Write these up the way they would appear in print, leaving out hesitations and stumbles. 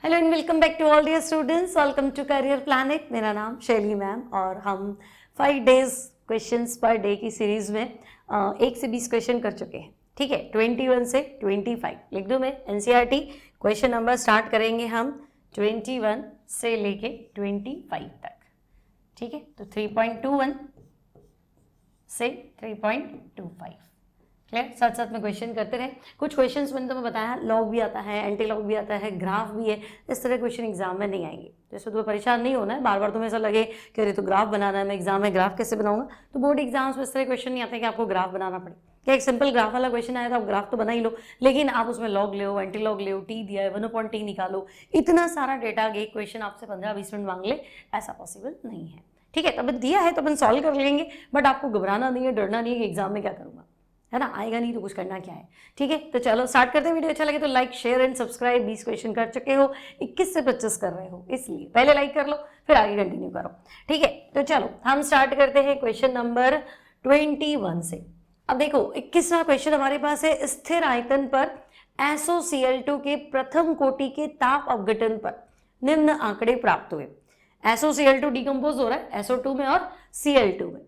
Hello and welcome back to all dear students. Welcome to career planet. मेरा नाम Shaili ma'am और हम 5 days questions per day की series में 1 से 20 क्वेश्चन कर चुके हैं। ठीक है, 21 से 25 लिख दूँ मैं। एनसीईआरटी क्वेश्चन नंबर स्टार्ट करेंगे हम 21 से लेके 25 तक। ठीक है, तो 3.21 से 3.25 क्लियर। साथ साथ में क्वेश्चन करते रहे। कुछ क्वेश्चंस मैंने तुम्हें बताया, लॉग भी आता है, एंटी लॉग भी आता है, ग्राफ भी है। इस तरह क्वेश्चन एग्जाम में नहीं आएंगे, जैसे तुम्हें परेशान नहीं होना है। बार बार तुम्हें ऐसा लगे कि अरे तो ग्राफ बनाना है, मैं एग्जाम में ग्राफ कैसे बनाऊंगा। तो बोर्ड एग्जाम्स में इस तरह क्वेश्चन नहीं आते कि आपको ग्राफ बनाना पड़े। क्या एक सिंपल ग्राफ वाला क्वेश्चन आया था, आप ग्राफ तो बना ही लो, लेकिन आप उसमें लॉग ले, एंटी लॉग ले, टी दिया है 1/t निकालो, इतना सारा डेटा एक क्वेश्चन आपसे 15-20 मिनट मांग ले, ऐसा पॉसिबल नहीं है। ठीक है, तब दिया है तो अपन सॉल्व कर लेंगे, बट आपको घबराना नहीं है, डरना नहीं है कि एग्जाम में क्या करूंगा, है ना, आएगा नहीं तो कुछ करना क्या है। ठीक है, तो चलो स्टार्ट करते हैं। वीडियो अच्छा लगे तो like share and subscribe. 20 question कर चुके हो, 21 से 25 कर रहे हो, इसलिए पहले लाइक कर लो फिर आगे कंटिन्यू करो। ठीक है, तो चलो हम स्टार्ट करते हैं क्वेश्चन नंबर 21 से। अब देखो 21वां क्वेश्चन हमारे पास है, स्थिर आयतन पर SOCl2 के प्रथम कोटि के ताप अपघटन पर निम्न आंकड़े प्राप्त हुए। SOCl2 डिकम्पोज हो रहा है SO2 में और Cl2 में।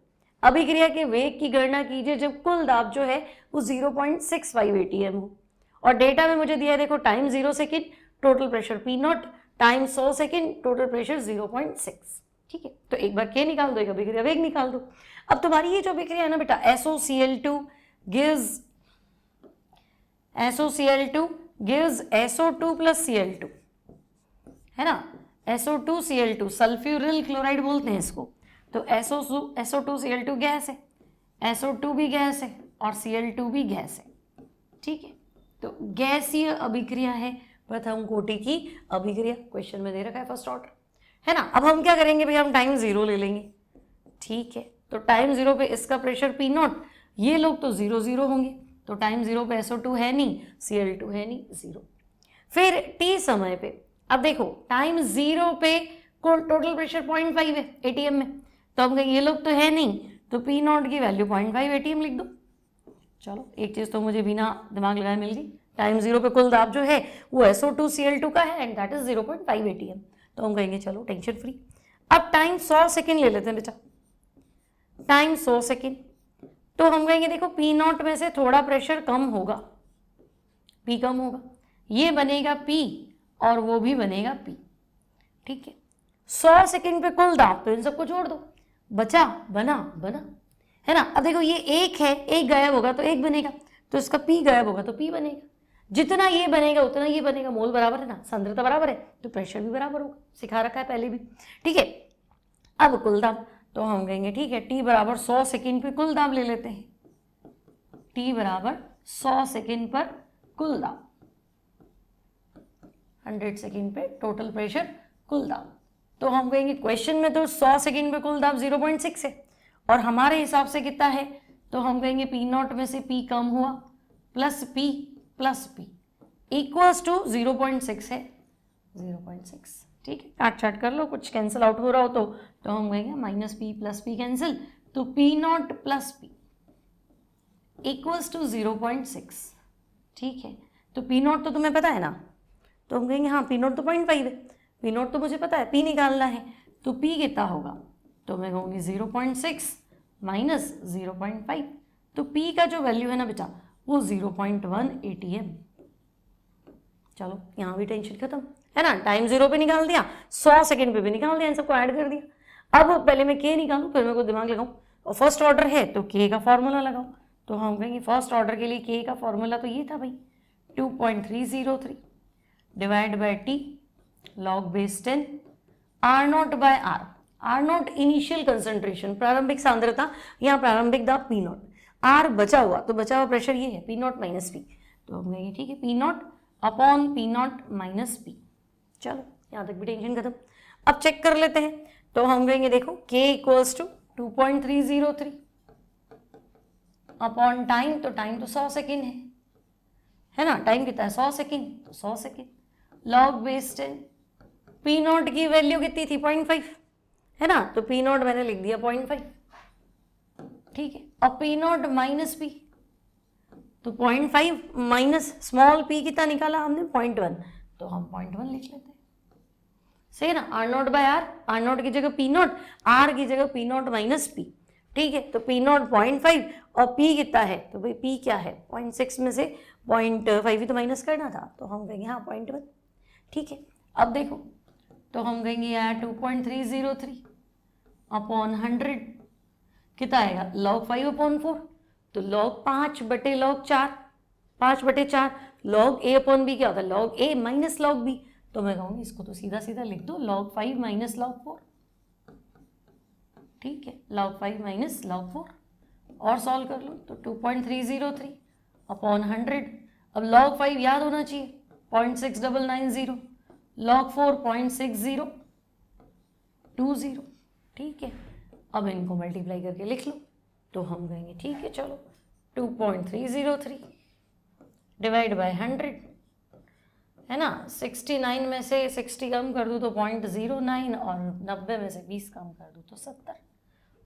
अभिक्रिया के वेग की गणना कीजिए जब कुल दाब जो है वो 0.65 ATM हो। और डेटा में मुझे दिया है, देखो time 0 second, total pressure P0, time 100 second, total pressure 0.6। ठीक है, तो एक बार के निकाल दो, एक अभिक्रिया वेग निकाल दो। अब तुम्हारी ये जो अभिक्रिया है ना बेटा, SOCl2 gives SO2 plus Cl2, है ना, SO2Cl2 सल्फ्यूरिल क्लोराइड बोलते हैं इसको। तो SO2Cl2 गैस है, SO2 भी गैस है और Cl2 भी गैस है। ठीक है, तो गैसीय अभिक्रिया है, प्रथम कोटि की अभिक्रिया। क्वेश्चन में दे रखा है फर्स्ट ऑर्डर, है ना। अब हम क्या करेंगे भैया, हम टाइम 0 ले लेंगे। ठीक है, तो टाइम 0 पे इसका प्रेशर P0, ये लोग तो 0 होंगे, तो टाइम 0 पे SO2 है नहीं, Cl2 है नहीं, 0। फिर T समय पे, अब देखो टाइम 0 पे टोटल प्रेशर 0.5 है ATM में, तो हम कहेंगे ये लोग तो है नहीं, तो P0 की वैल्यू 0.5 ATM लिख दो। चलो एक चीज तो मुझे बिना दिमाग लगाए मिल गई, टाइम 0 पे कुल दाब जो है वो SO2Cl2 का है एंड दैट इज 0.5 ATM। तो हम कहेंगे चलो टेंशन फ्री। अब टाइम 100 सेकेंड ले लेते हैं बेटा, टाइम 100 सेकेंड, तो हम कहेंगे देखो P0 में से थोड़ा प्रेशर कम होगा, P कम होगा, ये बनेगा P और वो भी बनेगा P। ठीक है, 100 सेकेंड पे कुल दाब, तो इन सबको जोड़ दो, बचा बना, है ना। अब देखो ये एक है, एक गायब होगा तो एक बनेगा, तो इसका P गायब होगा तो P बनेगा। जितना ये बनेगा उतना ये बनेगा, मोल बराबर है ना, सांद्रता बराबर है, तो प्रेशर भी बराबर होगा, सिखा रखा है पहले भी। ठीक है, अब कुल दाब, तो हम कहेंगे ठीक है T बराबर 100 सेकेंड पे कुल दाब ले लेते हैं, T बराबर 100 सेकेंड पर कुल दाब, 100 सेकेंड पे टोटल प्रेशर कुल दाब। तो हम कहेंगे क्वेश्चन में तो 100 सेकेंड पे कुल दाब 0.6 है, और हमारे हिसाब से कितना है, तो हम कहेंगे P0 में से P कम हुआ प्लस P इक्वल्स टू 0.6 है, 0.6। ठीक है, काट छाट कर लो, कुछ कैंसिल आउट हो रहा हो तो हम कहेंगे minus P plus P cancel, तो P0 plus P equals to 0.6। ठीक है, तो P0 तो तुम्हें पता है ना, तो हम कहेंगे हाँ P0 तो 0.5 है, P0 तो मुझे पता है, P निकालना है, तो P कितना होगा, तो मैं कहूँगी 0.6 माइनस 0.5, तो P का जो वैल्यू है ना बेटा वो 0.1 ATM। चलो यहाँ भी टेंशन खत्म, है ना। टाइम 0 पे निकाल दिया, 100 सेकेंड पे भी निकाल दिया, इन सबको ऐड कर दिया। अब पहले मैं K निकालूँ, फिर मेरे को दिमाग लगाऊँ, और फर्स्ट ऑर्डर है तो K का फॉर्मूला लगाऊँ। तो हम कहेंगे फर्स्ट ऑर्डर के लिए K का फॉर्मूला तो ये था भाई, 2.303 divide by T log base 10 R0 by R। R0 initial concentration, प्रारंभिक सांद्रता, यहाँ प्रारंभिक दाब P0, R बचा हुआ, तो बचा हुआ प्रेशर ये है P0 माइनस P। तो हम कहेंगे ठीक है P0 upon P0 minus P। चलो यहाँ तक भी टेंशन खत्म। अब चेक कर लेते हैं, तो हम कहेंगे देखो K equals to 2.303 upon time, तो टाइम तो 100 सेकेंड है ना, टाइम कितना है 100 सेकेंड, तो 100 सेकेंड लॉग बेस 10, P0 की वैल्यू कितनी थी 0.5, है ना, तो P0 मैंने लिख दिया 0.5। ठीक है, अब P0 माइनस P, तो 0.5 माइनस स्मॉल p कितना निकाला हमने 0.1, तो हम 0.1 लिख लेते हैं। सही है ना, R not by R, R not की जगह पी नॉट, आर की जगह पी नॉट माइनस पी, ठीक है। तो पी नॉट 0.5 और पी कितना है, तो भाई पी क्या है 0.6 में से 0.5 ही तो माइनस करना था, तो हम कहेंगे हाँ 0.1, ठीक है। अब देखो तो हम कहेंगे यार 2.303 अपॉन 100 कितना आएगा log 5 अपॉन 4, तो log 5 बटे log 4, 5 बटे 4 log a अपॉन b क्या होता है log a minus log b, तो मैं कहूँगी इसको तो सीधा सीधा लिख दो log 5 माइनस log 4, ठीक है, log 5 माइनस log 4 और सॉल्व कर लो तो 2.303 अपॉन 100, अब log 5 याद होना चाहिए 0.6990, log 4 0.6020, ठीक है। अब इनको मल्टीप्लाई करके लिख लो तो हम कहेंगे ठीक है चलो 2.303 डिवाइड बाय 100 है ना, 69 में से 60 कम कर दूँ तो 0.09 और 90 में से 20 कम कर दूँ तो 70,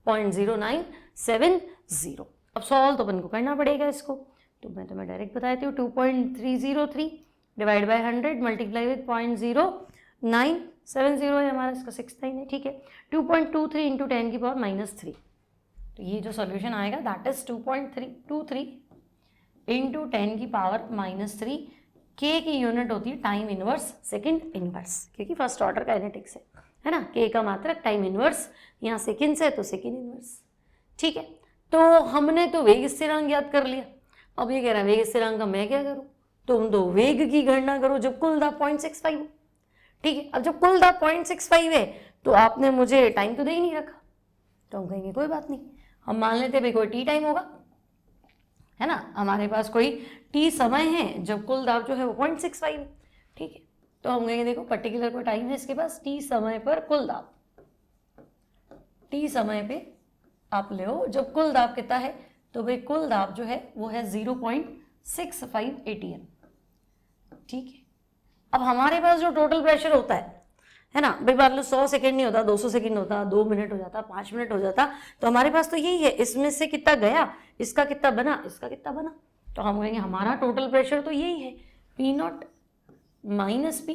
0.0970। अब सॉल्व तो अपन को करना पड़ेगा इसको, तो मैं तुम्हें डायरेक्ट बताती हूँ 2.303 डिवाइड बाय 100 मल्टीप्लाई विद 0.0970 है हमारा, इसका 69 है, ठीक है। 2.23 इंटू 10 की पावर -3, तो ये जो सॉल्यूशन आएगा दैट इज 2.323 इंटू 10 की पावर -3। के की यूनिट होती है टाइम इनवर्स सेकंड इनवर्स, क्योंकि फर्स्ट ऑर्डर काइनेटिक्स है ना, के का मात्रक टाइम इनवर्स, यहाँ सेकंड से तो सेकंड इनवर्स, ठीक है। तो हमने तो वेग स्थिरांक याद कर लिया, अब ये कह रहा है वेग स्थिरांक का मैं क्या करूँ, तुम तो वेग की गणना करो जब कुल दाब 0.65 हो, ठीक है। अब जब कुल दाब 0.65 है तो आपने मुझे टाइम तो दे ही नहीं रखा, तो हम कहेंगे कोई बात नहीं, हम मान लेते भाई कोई टी टाइम होगा, है ना, हमारे पास कोई टी समय है जब कुल दाब जो है वो 0.65 है, ठीक है। तो हम कहेंगे देखो पर्टिकुलर कोई टाइम है इसके पास टी समय पर कुल दाब, टी समय पे आप ले जब कुल दाब कितना है, तो भाई कुल दाब जो है वो है 0.65 ATM, ठीक है। अब हमारे पास जो टोटल प्रेशर होता है ना, भाई मान लो 100 सेकेंड नहीं होता, 200 सेकेंड होता, 2 मिनट हो जाता, 5 मिनट हो जाता, तो हमारे पास तो यही है, इसमें से कितना गया, इसका कितना बना, इसका कितना बना, तो हम कहेंगे हमारा टोटल प्रेशर तो यही है P not minus P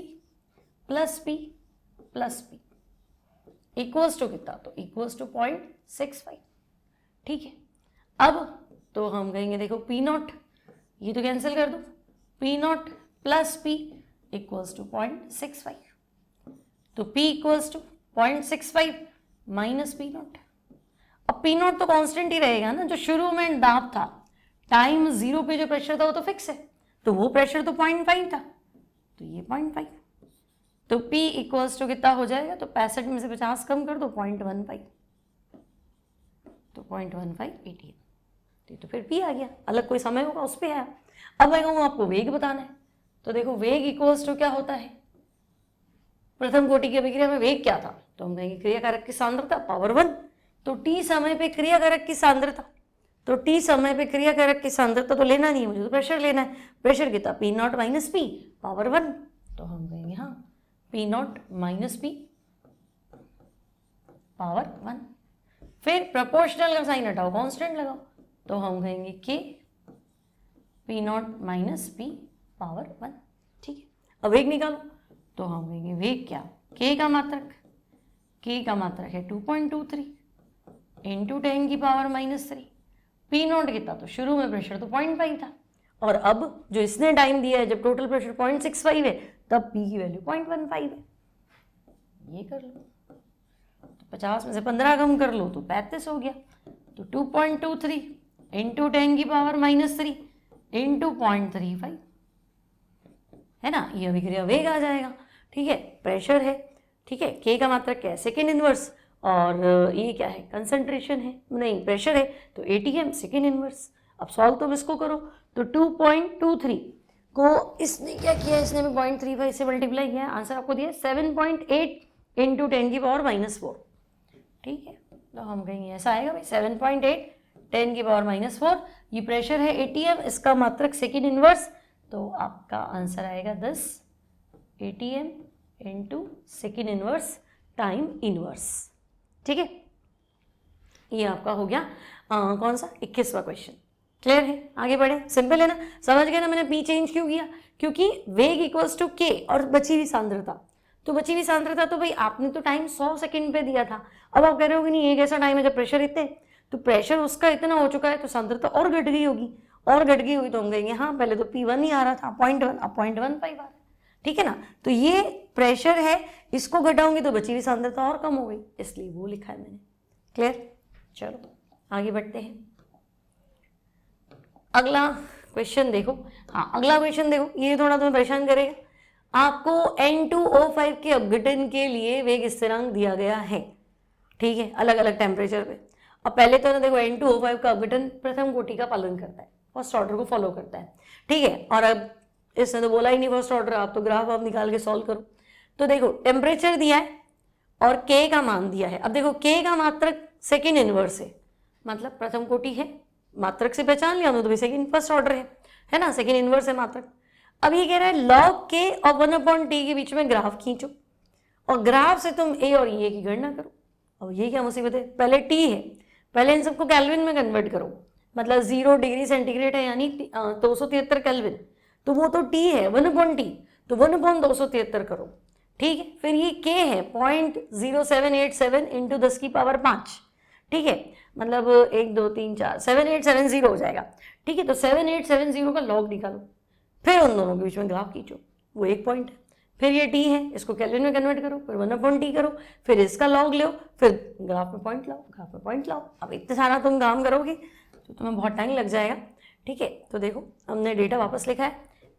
plus P plus P equals to कितना, तो इक्वल्स टू 0.65, ठीक है। अब तो हम कहेंगे देखो पी नॉट ये तो कैंसिल कर दो, P not plus P equals to 0.65, तो P equals to 0.65 minus P not. अब पी नॉट तो कांस्टेंट ही रहेगा ना, जो शुरू में दाब था टाइम 0 पे जो प्रेशर था वो तो फिक्स है, तो वो प्रेशर तो 0.5 था, तो ये 0.5, तो P इक्वल्स टू कितना हो जाएगा, तो 65 में से 50 कम कर दो 0.15, तो 0.15 ATM, तो फिर P आ गया, अलग कोई समय होगा उस पर आया। अब मैं कहूँ आपको वेग बताना है, तो देखो वेग इक्वल्स टू क्या होता है, प्रथम कोटि की अभिक्रिया में वेग क्या था, तो हम कहेंगे क्रियाकारक की सांद्रता पावर 1, तो टी समय पे क्रियाकारक की सांद्रता, तो टी समय पे क्रियाकारक की सांद्रता तो लेना नहीं है मुझे, तो प्रेशर लेना है, प्रेशर कितना P not minus P power 1, तो हम कहेंगे हाँ P not minus P power 1। फिर प्रोपोर्शनल का साइन हटाओ कांस्टेंट लगाओ, तो हम कहेंगे के P not minus P power 1, ठीक है। अब वेग निकालो, तो हम कहेंगे वेग क्या, के का मात्रक, के का मात्रक है 2.23 इंटू 10 की पावर -3, पी नॉट कितना, तो शुरू में प्रेशर तो 0.5 था, और अब जो इसने टाइम दिया है जब टोटल प्रेशर 0.65 है तब पी की वैल्यू 0.15 है, ये कर लो, तो 50 में से 15 कम कर लो तो 35 हो गया, तो 2.23 इंटू 10 की पावर -3 इंटू 0.35 है ना, ये अभिक्रिया वेग आ जाएगा, ठीक है। प्रेशर है, ठीक है, के का मात्रक क्या है सेकेंड इनवर्स, और ये क्या है कंसंट्रेशन है, नहीं प्रेशर है, तो ATM सेकेंड इनवर्स। अब सॉल्व तो इसको करो, तो 2.23 को इसने क्या किया, इसने भी 0.35 से मल्टीप्लाई किया, आंसर आपको दिया 7.8 इंटू 10 की पावर -4, ठीक है। तो हम कहेंगे ऐसा आएगा भाई 7.8 10 की पावर -4, ये प्रेशर है ATM, इसका मात्रक सेकेंड इनवर्स, तो आपका आंसर आएगा 10 ATM into second inverse time inverse, ठीक है। ये आपका हो गया कौन सा 21वां क्वेश्चन। क्लियर है, आगे बढ़े, सिंपल है ना, समझ गए ना मैंने पी चेंज क्यों किया, क्योंकि वेग इक्वल्स टू के और बची हुई सांद्रता, तो बची हुई सांद्रता तो भाई आपने तो टाइम 100 सेकंड पे दिया था, अब आप कह रहे हो कि नहीं एक ऐसा टाइम है जब प्रेशर इतने, तो प्रेशर उसका इतना हो चुका है तो सांद्रता और घट गई होगी, और घट गई हुई तो हम कहेंगे हाँ पहले तो P1 ही आ रहा था 0.1, अब 0.15 आ रहा है, ठीक है ना। तो ये प्रेशर है, इसको घटाऊंगी तो बची हुई सांद्रता और कम हो गई, इसलिए वो लिखा है मैंने। क्लियर? चलो आगे बढ़ते हैं। अगला क्वेश्चन देखो, हाँ अगला क्वेश्चन देखो, ये थोड़ा तुम्हें परेशान करेगा। आपको N2O5 के अपघटन के लिए वेग स्थिरांक दिया गया है, ठीक है, अलग अलग टेम्परेचर पे। अब पहले तो ना देखो N2O5 का अपघटन प्रथम कोटि का पालन करता है, फर्स्ट ऑर्डर को फॉलो करता है, ठीक है। और अब इसने तो बोला ही नहीं फर्स्ट ऑर्डर, आप तो ग्राफ आप निकाल के सॉल्व करो। तो देखो टेम्परेचर दिया है और K का मान दिया है। अब देखो K का मात्रक सेकेंड इनवर्स है, मतलब प्रथम कोटि है, मात्रक से पहचान लिया हमने, तो सेकेंड फर्स्ट ऑर्डर है ना, सेकेंड इनवर्स है मात्रक। अब ये कह रहा है log K और 1/T के बीच में ग्राफ खींचो, और ग्राफ से तुम A और E की गणना करो। अब ये क्या मुसीबत है, पहले T है, पहले इन सबको केल्विन में कन्वर्ट करो, मतलब 0 डिग्री सेंटीग्रेड है यानी 273 केल्विन, तो वो तो T है 1/T, तो 1/273 करो, ठीक है। फिर ये K है 0.0787 इंटू 10 की पावर 5, ठीक है, मतलब 1 2 3 4 7870 हो जाएगा, ठीक है। तो 7870 का लॉग निकालो, फिर उन दोनों के बीच में ग्राफ खींचो, वो एक पॉइंट है। फिर ये T है, इसको केल्विन में कन्वर्ट करो, फिर 1/T करो, फिर इसका लॉग लो, फिर ग्राफ में पॉइंट लाओ, ग्राफ में पॉइंट लाओ। अब इतने सारा तुम काम करोगे तो तुम्हें बहुत टाइम लग जाएगा, ठीक है। तो देखो हमने डेटा वापस लिखा है,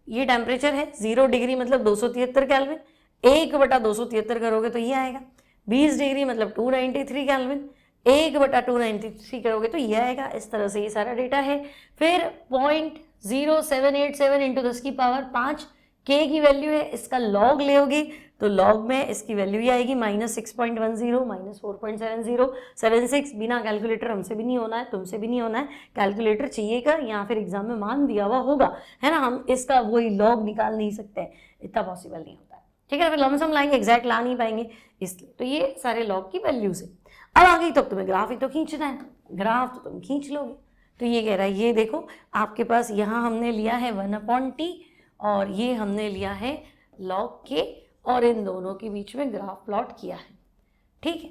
ये टेम्परेचर है 0 डिग्री मतलब 273 केल्विन, 1/273 करोगे तो ये आएगा। 20 डिग्री मतलब 293 केल्विन, 1/293 करोगे तो ये आएगा। इस तरह से ये सारा डेटा है। फिर 0.0787 इंटू 10 की पावर 5 K की वैल्यू है, इसका लॉग लेोगे तो लॉग में इसकी वैल्यू ही आएगी -6.10 -4.7076। बिना कैलकुलेटर हमसे भी नहीं होना है, तुमसे भी नहीं होना है, कैलकुलेटर चाहिएगा या फिर एग्जाम में मान दिया हुआ होगा, है ना, हम इसका वही लॉग निकाल नहीं सकते, इतना पॉसिबल नहीं होता है, ठीक है। फिर लमसम लाएंगे, एग्जैक्ट ला नहीं पाएंगे, इसलिए तो ये सारे लॉग की वैल्यूज है। अब आ गई तो तुम्हें ग्राफ ही तो खींचना है, ग्राफ तो तुम खींच लोगे। तो ये कह रहा है, ये देखो आपके पास यहाँ हमने लिया है 1/T और ये हमने लिया है log K, और इन दोनों के बीच में ग्राफ प्लॉट किया है, ठीक है।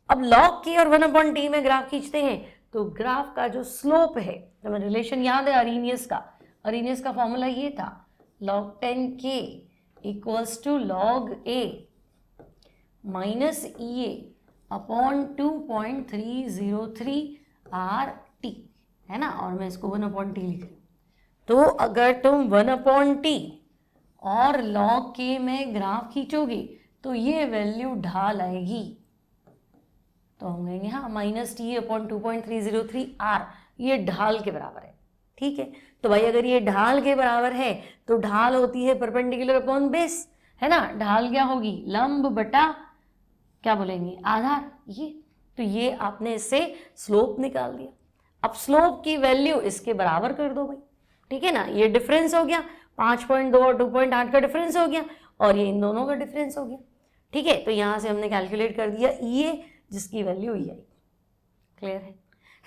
अब log K और 1/T में ग्राफ खींचते हैं तो ग्राफ का जो स्लोप है, तुम्हें रिलेशन याद है अरीनियस का फॉर्मूला ये था, log 10K equals to log A minus EA upon 2.303 RT, है ना, और मैं इसको 1/T लिख रही हूँ। तो अगर तुम 1/T और log K में ग्राफ खींचोगे तो ये वैल्यू ढाल आएगी, तो हम कहेंगे हाँ -T अपॉन 2.303 R, ये ढाल के बराबर है, ठीक है। तो भाई अगर ये ढाल के बराबर है तो ढाल होती है परपेंडिकुलर अपॉन बेस, है ना, ढाल क्या होगी, लंब बटा क्या बोलेंगे, आधार, ये। तो ये आपने इससे स्लोप निकाल दिया। अब स्लोप की वैल्यू इसके बराबर कर दो भाई, ठीक है ना, ये डिफरेंस हो गया 5.2 और 2.8 का डिफरेंस हो गया, और ये इन दोनों का डिफरेंस हो गया, ठीक है। तो यहाँ से हमने कैलकुलेट कर दिया ये, जिसकी वैल्यू ये आई। क्लियर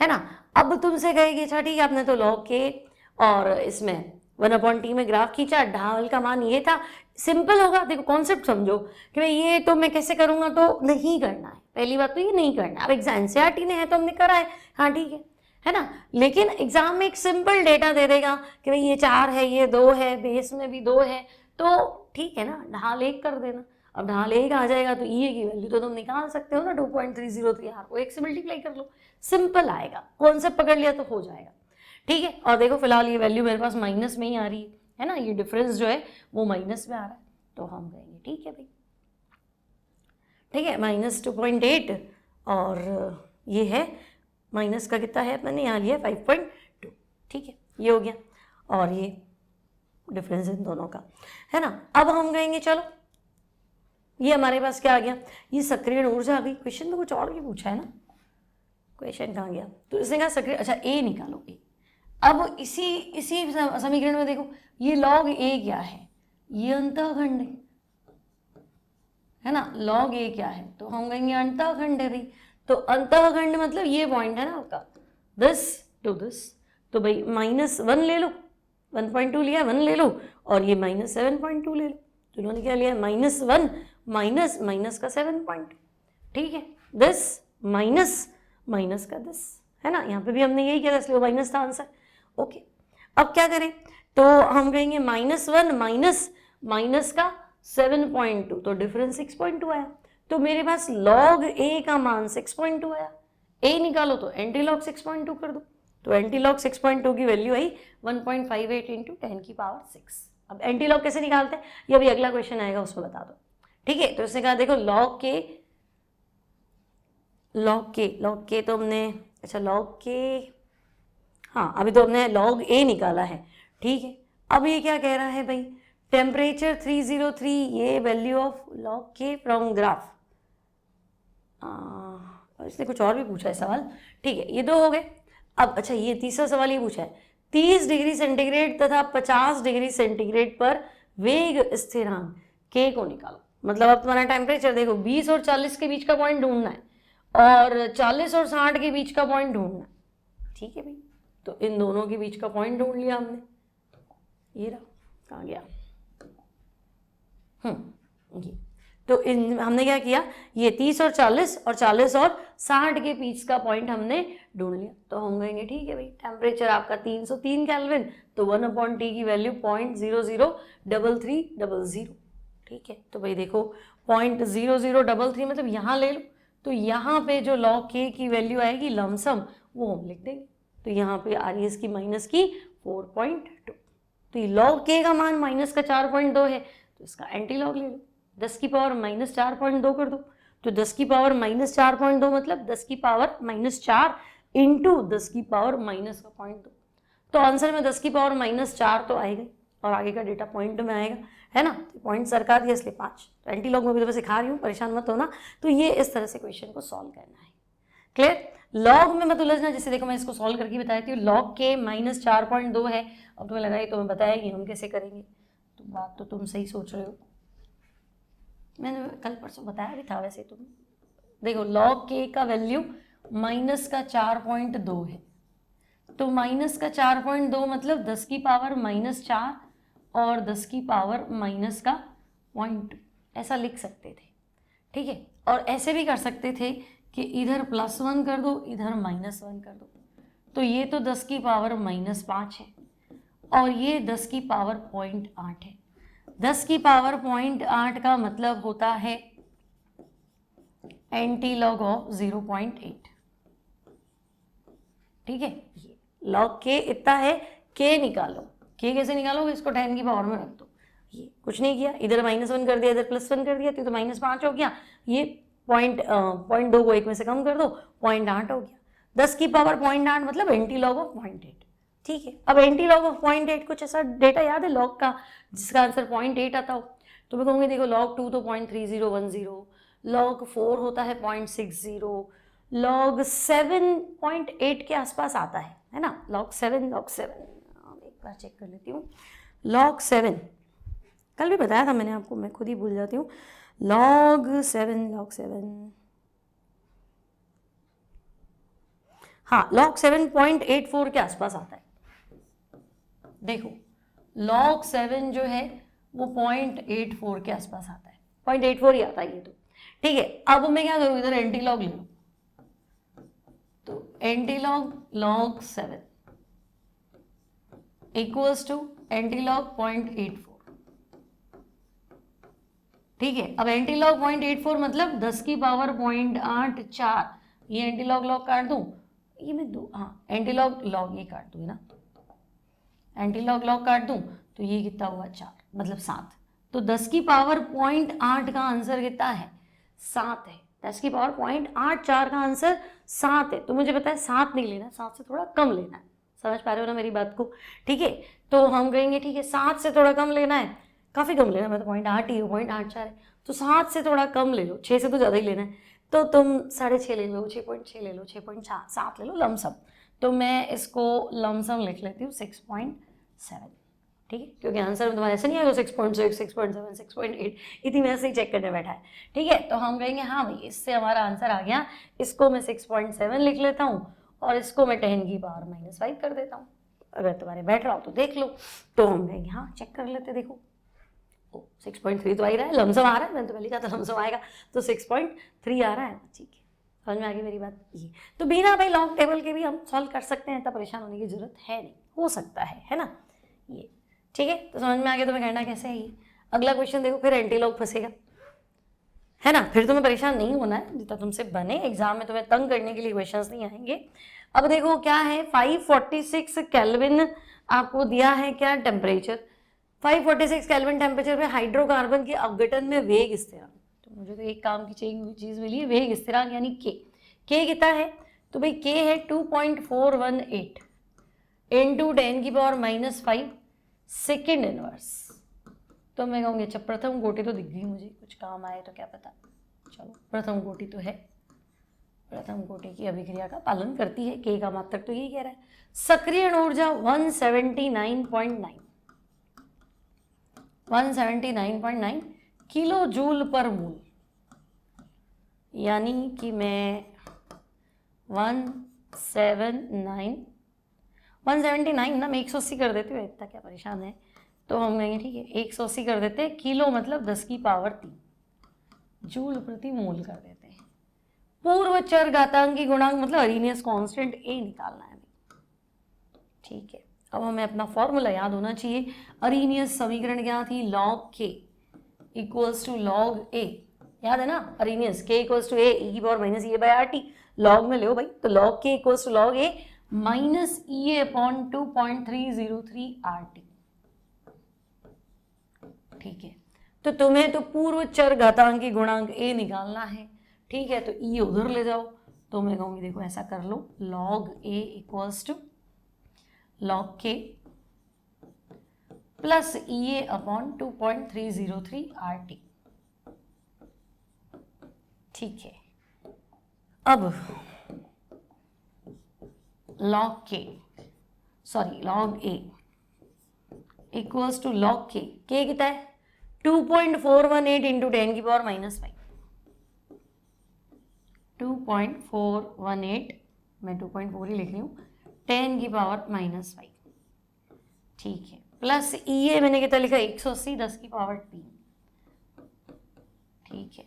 है ना। अब तुमसे कहेगी अच्छा ठीक है, आपने तो log K और इसमें 1/T में ग्राफ खींचा, ढाल का मान ये था, सिंपल होगा। देखो कॉन्सेप्ट समझो कि भाई ये तो मैं कैसे करूँगा, तो नहीं करना है, पहली बात तो ये नहीं करना है। अब एग्जाम NCERT ने है तो हमने करा है, ठीक है ना। लेकिन एग्जाम में एक सिंपल डेटा दे देगा कि भाई ये 4 है, ये 2 है, बेस में भी 2 है, तो ठीक है ना, ढाल 1 कर देना। अब ढाल 1 आ जाएगा तो ये की वैल्यू तो तुम निकाल सकते हो ना, 2.303 R को 1 से मल्टीप्लाई कर लो, सिंपल आएगा, कॉन्सेप्ट पकड़ लिया तो हो जाएगा, ठीक है। और देखो फिलहाल ये वैल्यू मेरे पास माइनस में ही आ रही है ना, ये डिफरेंस जो है वो माइनस में आ रहा है, तो हम कहेंगे ठीक है भाई, ठीक है, -2.8 और ये है माइनस का कितना है, मैंने यहाँ लिया 5.2, ठीक है, ये हो गया, और ये डिफरेंस इन दोनों का, है ना। अब हम कहेंगे चलो ये हमारे पास क्या आ गया, ये सक्रिय ऊर्जा आ गई। क्वेश्चन तो कुछ और भी पूछा है ना, क्वेश्चन कहाँ गया, तो इसने कहा सक्रिय, अच्छा ए निकालो, ए। अब इसी समीकरण में देखो ये log A क्या है, ये अंतःखंड है ना, log A क्या है, तो हम कहेंगे अंतःखंड है भाई। तो अंतःखंड मतलब ये पॉइंट है ना आपका, दिस टू दिस, तो भाई -1 ले लो, 1.2 लिया 1 ले लो, और ये -7.2 ले लो, तो उन्होंने क्या लिया -1 माइनस माइनस का 7 पॉइंट, ठीक है, दिस माइनस माइनस का दिस, है ना, यहाँ पे भी हमने यही किया था इसलिए माइनस था आंसर। ओके, अब क्या करें, तो हम कहेंगे -1 माइनस माइनस का 7.2, तो डिफरेंस 6.2 आया। तो मेरे पास log a का मान 6.2 आया, a निकालो तो एंटी लॉग 6.2 कर दो, तो एंटी लॉग 6.2 की वैल्यू आई 1.58 इंटू 10⁶। अब एंटी लॉग कैसे निकालते हैं ये अभी अगला क्वेश्चन आएगा उसमें बता दो, ठीक है। तो इसने कहा देखो log के तो हमने, अच्छा log के, हाँ अभी तो हमने log a निकाला है, ठीक है। अब ये क्या कह रहा है भाई, टेम्परेचर 303, ये value of log k from graph, इसने कुछ और भी पूछा है सवाल, ठीक है, ये दो हो गए। अब अच्छा ये तीसरा सवाल ये पूछा है 30 डिग्री सेंटीग्रेड तथा 50 डिग्री सेंटीग्रेड पर वेग स्थिरांक k को निकालो। मतलब अब तुम्हारा टेम्परेचर देखो 20 और 40 के बीच का पॉइंट ढूंढना है और 40 और 60 के बीच का पॉइंट ढूंढना है, ठीक है भाई। तो इन दोनों के बीच का पॉइंट ढूंढ लिया हमने, ये रहा, कहाँ गया, ये तो हमने क्या किया, ये 30 और 40 और 40 और 60 के बीच का पॉइंट हमने ढूंढ लिया। तो हम कहेंगे ठीक है भाई, टेम्परेचर आपका 303 केल्विन, तो 1/T की वैल्यू 0.003300, ठीक है। तो भाई देखो 0.0033 मतलब यहाँ ले लो, तो यहाँ पे जो log k की वैल्यू आएगी लमसम वो हम लिख देंगे, तो यहाँ पे आ रही है इसकी माइनस की 4.2, तो ये log k का मान माइनस का 4.2 है, तो इसका एंटी लॉग ले लो, 10 की पावर -4.2 कर दो, तो 10 की पावर -4.2 मतलब 10 की पावर -4 इंटू 10 की पावर -0.2, तो आंसर में 10 की पावर -4 तो आएगा और आगे का डेटा पॉइंट में आएगा, है ना, तो पॉइंट सरका दिया इसलिए 5। तो एंटी लॉग में भी तो मैं सिखा रही हूँ, परेशान मत होना। तो ये इस तरह से क्वेश्चन को सॉल्व करना है, क्लियर। लॉग में मत उलझना, जैसे देखो मैं इसको सॉल्व करके बताती हूँ, log k -4.2 है, अब तुम्हें लगा ये तुम्हें बताया कि हम कैसे करेंगे, तो बात तो तुम सही सोच रहे हो, मैंने कल परसों बताया भी था वैसे। तुम देखो log k का वैल्यू -4.2 है, तो -4.2 मतलब 10 की पावर -4 और 10 की पावर -0.2 ऐसा लिख सकते थे, ठीक है। और ऐसे भी कर सकते थे कि इधर +1 कर दो, इधर -1 कर दो, तो ये तो 10 की पावर -5 है और ये 10 की पावर 0.8 है। 10 की पावर 0.8 का मतलब होता है एंटी लॉग ऑफ 0.8, ठीक है। ये log k इतना है, k निकालो, k कैसे निकालोगे, इसको 10 की पावर में रख दो, ये कुछ नहीं किया, इधर -1 कर दिया, इधर +1 कर दिया, तो -5 हो गया, ये 0.2 को 1 में से कम कर दो, 0.8 हो गया। 10 की पावर 0.8 मतलब एंटी लॉग ऑफ 0.8, ठीक है। अब एंटी लॉग ऑफ 0.8 कुछ ऐसा डेटा याद है लॉग का जिसका आंसर 0.8 आता हो, तो मैं कहूँगी देखो log 2 तो 0.3010, log 4 होता है 0.60, log 7.8 के आसपास आता है ना, log 7 एक बार चेक कर लेती हूँ, log 7 कल भी बताया था मैंने आपको, मैं खुद ही भूल जाती हूँ, log 7 हाँ log 7.84 के आसपास आता है। देखो log 7 जो है वो 0.84 के आसपास आता है, 0.84 ही आता है ये तो, ठीक है। अब मैं क्या करूँ, इधर एंटी लॉग ले लूँ, तो anti log log 7 equals to anti log 0.84, ठीक है। अब एंटी लॉग 0.84 मतलब 10 की पावर 0.84, ये एंटी लॉग काट दूं, ये मैं दो, हाँ एंटी लॉग ये काट दूँ ना, एंटी लॉग काट दूं तो ये कितना हुआ 4 मतलब 7, तो 10 की पावर 0.8 का आंसर कितना है 7 है, 10 की पावर 0.84 का आंसर 7 है। तो मुझे पता है 7 नहीं लेना, 7 से थोड़ा कम लेना है, समझ पा रहे हो ना मेरी बात को, ठीक है। तो हम कहेंगे ठीक है 7 से थोड़ा कम लेना है, काफ़ी कम लेना है, मैं तो 0.8 ही हूँ, 0.84 है, तो 7 से थोड़ा कम ले लो, 6 से तो ज़्यादा ही लेना है, तो तुम 6.5 ले लो, 6.6 ले लो, 6.7 ले लो लमसम, तो मैं इसको लमसम लिख लेती हूँ 6.7, ठीक है, क्योंकि आंसर में तुम्हारा ऐसा नहीं आएगा 6.6, 6.7, 6.8, इतनी वैसे ही चेक करने बैठा है, ठीक है। तो हम कहेंगे हाँ भाई इससे हमारा आंसर आ गया, इसको मैं 6.7 लिख लेता हूँ और इसको मैं 10 की पावर -5 कर देता हूँ, अगर तुम्हारे बैठ रहा हो तो देख लो। तो हम कहेंगे हाँ चेक कर लेते, देखो 6.3 तो आ ही रहा है, लमसम आ रहा है, मैंने तो पहले कहा था लमसम आएगा, तो 6.3 आ रहा है, ठीक है, समझ में आ गई मेरी बात। ये तो बिना भाई लॉन्ग टेबल के भी हम सॉल्व कर सकते हैं, इतना परेशान होने की जरूरत है नहीं, हो सकता है ना ये, ठीक है। तो समझ में आ गया तुम्हें करना कैसे है ये। अगला क्वेश्चन देखो, फिर एंटी लॉग फंसेगा, है ना, फिर तुम्हें परेशान नहीं होना है, जितना तुमसे बने एग्जाम में तुम्हें तंग करने के लिए क्वेश्चंस नहीं आएंगे। अब देखो क्या है, 546 केल्विन आपको दिया है क्या टेम्परेचर, 546 केल्विन टेम्परेचर पे हाइड्रोकार्बन के अपघटन में वेग स्थिरांक, तो मुझे तो एक काम की चीज मिली है, वेग स्थिरांक यानी के कितना है, तो भाई के है 2.418 इंटू 10⁻⁵ सेकेंड इनवर्स। तो मैं कहूँगी अच्छा प्रथम कोटि तो दिख गई मुझे, कुछ काम आए तो क्या पता, चलो प्रथम कोटि तो है, प्रथम कोटि की अभिक्रिया का पालन करती है, के का मात्रक तो यही कह रहा है। सक्रिय ऊर्जा 179.9 किलो जूल पर मूल, यानी कि मैं 179 ना, मैं 180 कर देती हूँ, इतना क्या परेशान है, तो हम कहेंगे ठीक है 180 कर देते हैं, किलो मतलब 10⁻3, जूल प्रति मोल कर देते हैं। पूर्व चर घातांकी गुणांक मतलब अरीनियस कांस्टेंट ए निकालना है, ठीक है। अब हमें अपना फॉर्मूला याद होना चाहिए, अरीनियस समीकरण क्या थी, log K equals to log ए, याद है ना, Arrhenius K equals to A e⁻⁻ log में लो भाई, तो log K equals to log A minus E/2.303 RT, ठीक है। तो तुम्हें तो पूर्व चर घातांकी गुणांक ए निकालना है, ठीक है, तो ई उधर ले जाओ, तो मैं कहूँगी देखो ऐसा कर लो, log A equals to log K plus E/2.303 RT, ठीक है। अब log A equals to log K कितना है 2.418 इंटू 10⁻⁻5, 2.418, मैं 2.4 ही लिख रही हूँ, 10⁻⁻5, ठीक है, प्लस ये मैंने कितना लिखा 180 10⁻3, ठीक है,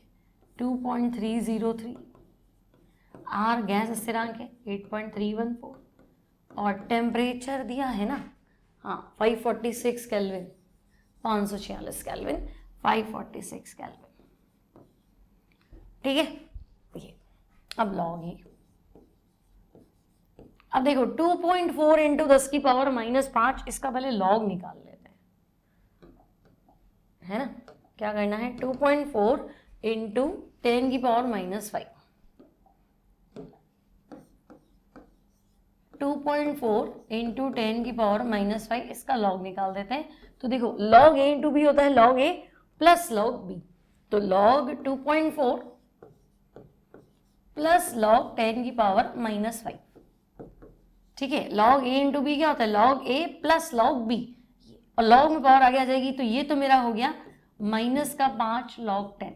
2.303, आर गैस स्थिरांक है 8.314, और टेम्परेचर दिया है ना, हाँ 546 केल्विन, 546 केल्विन, 546 केल्विन, ठीक है। ये अब लॉग है, अब देखो 2.4 इंटू 10⁻⁻5, इसका पहले लॉग निकाल लेते हैं, है ना, क्या करना है 2.4 इंटू 10⁻⁻5, 2.4 इंटू 10⁻⁻5, इसका लॉग निकाल देते हैं। तो देखो लॉग ए इंटू बी होता है लॉग ए प्लस लॉग बी, तो लॉग 2.4 प्लस लॉग 10⁻⁻5, ठीक है। लॉग ए इंटू बी क्या होता है, लॉग ए प्लस लॉग बी, और लॉग में पावर आगे आ जाएगी, तो ये तो मेरा हो गया -5 log 10,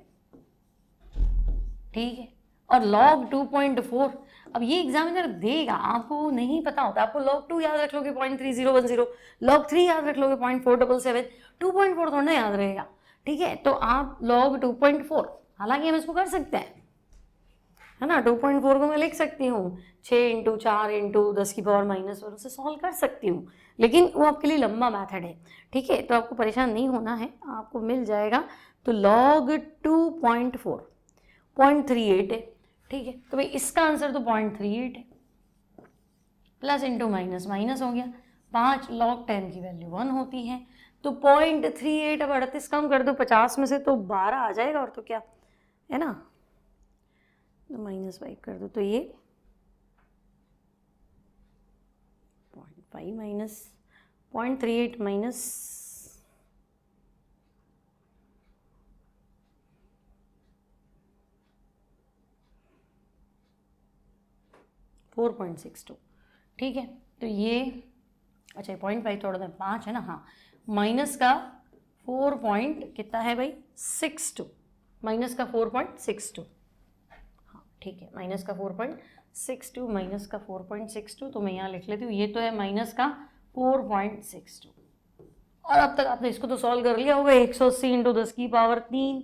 ठीक है। और log 2.4, अब ये एग्जामिनर देगा, आपको नहीं पता होता, आपको log 2 याद रख लोगे 0.3010, log 3 याद रख लोगे 0.477, 2.4 थोड़ा ना याद रहेगा, ठीक है। तो आप log 2.4, हालांकि हम इसको कर सकते हैं, है ना, 2.4 को मैं लिख सकती हूँ 6 इंटू 4 इंटू 10⁻⁻1 से सॉल्व कर सकती हूँ, लेकिन वो आपके लिए लंबा मेथड है, ठीक है, तो आपको परेशान नहीं होना है, आपको मिल जाएगा। तो log 2.4 0.38 है, ठीक है, तो भाई इसका आंसर तो 0.38 है, प्लस इंटू माइनस माइनस हो गया, 5 log 10 की वैल्यू 1 होती है, तो 0.38, अब 38 कम कर दो 50 में से तो 12 आ जाएगा, और तो क्या है ना, तो -5 कर दो, तो ये 0.5 माइनस 0.38 माइनस 4.62, ठीक है। तो ये अच्छा 0.5 तोड़ दें, 5 है ना, हाँ, माइनस का 4 कितना है भाई 62, माइनस का 4.62, हाँ ठीक है, माइनस का 4.62, माइनस का 4.62, तो मैं यहाँ लिख लेती हूँ, ये तो है माइनस का 4.62, और अब तक आपने इसको तो सॉल्व कर लिया होगा, 180 इंटू 10 की पावर 3,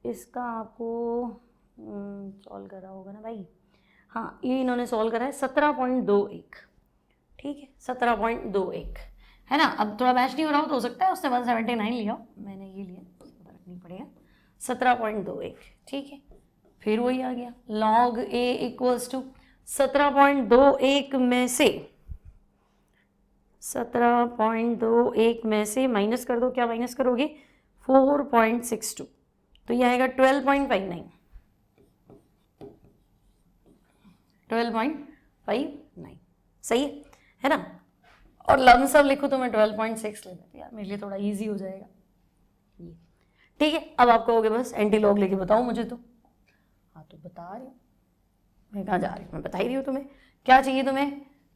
इसका आपको सॉल्व करा होगा ना भाई। हाँ, ये इन्होंने सॉल्व करा है 17.21, ठीक है 17.21 है ना। अब थोड़ा मैच नहीं हो रहा हो तो सकता है उसने 179 लिया हो, मैंने ये लिया, फर्क नहीं पड़ेगा। 17.21, ठीक है। फिर वही आ गया log a इक्वल्स टू 17.21 में से 17.21 में से माइनस कर दो, क्या माइनस करोगे 4.62, तो ये आएगा 12.59, 12.59 सही है ना। और लमसम लिखो तो मैं 12.6 ले लेती यार, मेरे लिए थोड़ा इजी हो जाएगा ये, ठीक है। अब आप कहोगे बस एंटी लॉग लेके बताओ मुझे, तो हाँ तो बता रही हूँ, मैं कहाँ जा रही हूँ, मैं बता ही रही हूँ तुम्हें। क्या चाहिए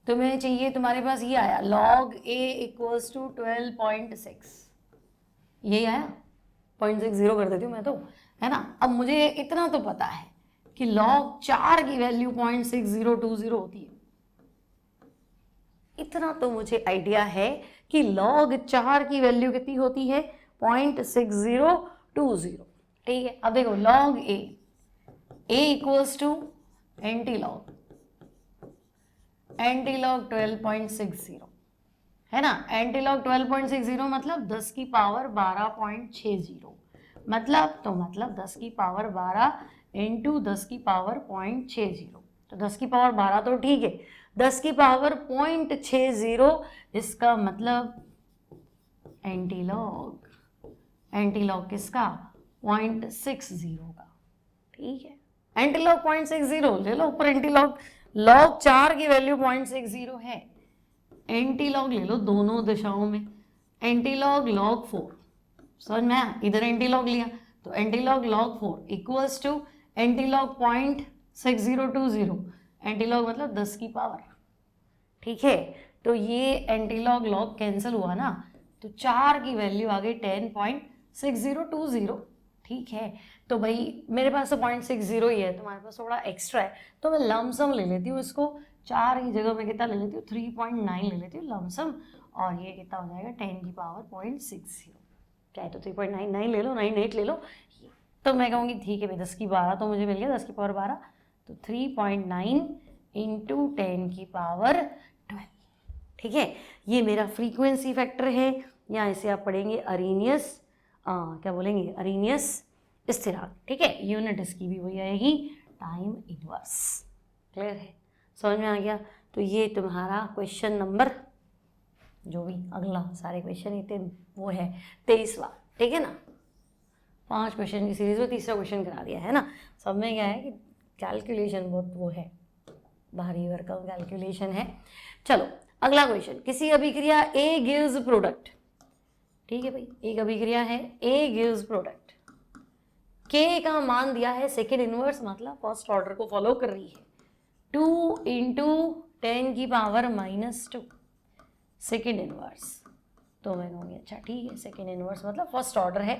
तुम्हें चाहिए, तुम्हारे पास ये आया log a इक्वल्स टू 12.6, यही आया, 0.60 कर देती हूँ मैं तो, है ना। अब मुझे इतना तो पता है कि log 4 की वैल्यू 0.6020 होती है, इतना तो मुझे आइडिया है कि log 4 की वैल्यू कितनी होती है 0.6020, ठीक है। अब देखो log a equals to anti log 12.60 है ना। एंटी लॉग 12.60 मतलब 10 की पावर 12.60, मतलब 10 की पावर 12 इंटू 10 की पावर 0.60, तो 10 की पावर 12 तो ठीक है, 10 की पावर 0.60, इसका मतलब एंटी लॉग किसका 0.60 का, ठीक है। एंटी लॉग 0.60 ले लो ऊपर, एंटी लॉग 4 की वैल्यू 0.60 है, एंटी लॉग ले लो दोनों दिशाओं में, एंटी लॉग 4, समझ में आया, इधर एंटी लॉग लिया तो anti log 4 equals to anti log 0.6020, anti log मतलब 10 की पावर, ठीक है। तो ये एंटी लॉग कैंसिल हुआ ना, तो 4 की वैल्यू आ गई 10.6020, ठीक है। तो भाई मेरे पास तो 0.60 ही है, तुम्हारे पास थोड़ा एक्स्ट्रा है, तो मैं लमसम ले लेती हूँ इसको, 4 की जगह मैं कितना ले लेती हूँ 3.9 ले लेती हूँ लमसम, और ये कितना हो जाएगा 10 की पावर 0.60, चाहे तो 3.99 ले लो, 98 ले लो, तो मैं कहूँगी ठीक है भाई 10 की 12 तो मुझे मिल गया, 10 की पावर 12, तो 3.9 इंटू 10 की पावर 12, ठीक है। ये मेरा फ्रीक्वेंसी फैक्टर है, या इसे आप पढ़ेंगे अरीनियस, क्या बोलेंगे अरीनियस स्थिरांक, ठीक है। यूनिट इसकी भी वही आएगी टाइम इनवर्स, क्लियर है, समझ में आ गया। तो ये तुम्हारा क्वेश्चन नंबर, जो भी अगला सारे क्वेश्चन इतने वो है 23वां, ठीक है ना। 5 क्वेश्चन की सीरीज में तीसरा क्वेश्चन करा दिया है ना। सब में क्या है कि कैलकुलेशन बहुत वो है, भारी भरकम कैलकुलेशन है। चलो अगला क्वेश्चन, किसी अभिक्रिया ए गिव्स प्रोडक्ट, ठीक है भाई, एक अभिक्रिया है ए गिव्स प्रोडक्ट, के का मान दिया है सेकेंड इनवर्स, मतलब फर्स्ट ऑर्डर को फॉलो कर रही है, 2 इंटू 10 की पावर -2 सेकेंड इनवर्स, तो मैं कहूँगी अच्छा ठीक है सेकेंड इनवर्स मतलब फर्स्ट ऑर्डर है,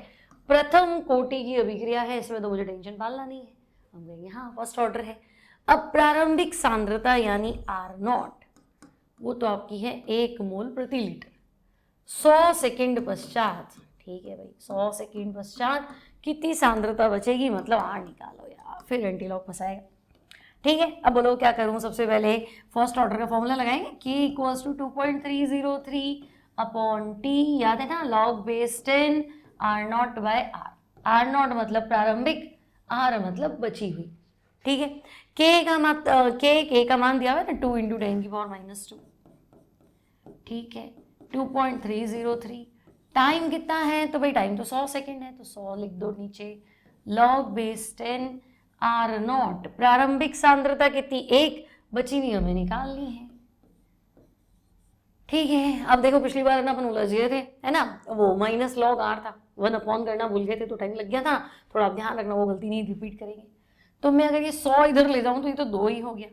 प्रथम कोटि की अभिक्रिया है, इसमें तो मुझे टेंशन पालना नहीं है, हम कहेंगे हाँ फर्स्ट ऑर्डर है। अब प्रारंभिक सांद्रता यानी R0, वो तो आपकी है 1 मोल प्रति लीटर, 100 सेकेंड पश्चात, ठीक है भाई 100 सेकेंड पश्चात कितनी सांद्रता बचेगी, मतलब R निकालो यार, फिर एंटीलॉग फंसाएगा, ठीक है। अब बोलो क्या करूं, सबसे पहले फर्स्ट ऑर्डर का फॉर्मूला लगाएंगे, K equals to 2.303 upon T, याद है ना, log base 10 R0 by R, R0 मतलब प्रारंभिक, R मतलब बची हुई, ठीक है। K का मान दिया हुआ है ना 2 इंटू 10 की पावर -2, ठीक है 2.303, टाइम कितना है, तो भाई टाइम तो 100 सेकेंड है, तो 100 लिख दो नीचे, लॉग बेस 10 R0, प्रारंभिक सांद्रता कितनी 1, बची हुई हमें निकालनी है, ठीक है। अब देखो पिछली बार ना अपन उलझ गए थे, है ना, वो माइनस लॉग R था, 1 अपॉन करना भूल गए थे तो टाइम लग गया था, थोड़ा आप ध्यान रखना वो गलती नहीं रिपीट करेंगे। तो मैं अगर ये 100 इधर ले जाऊं तो ये तो 2 ही हो गया,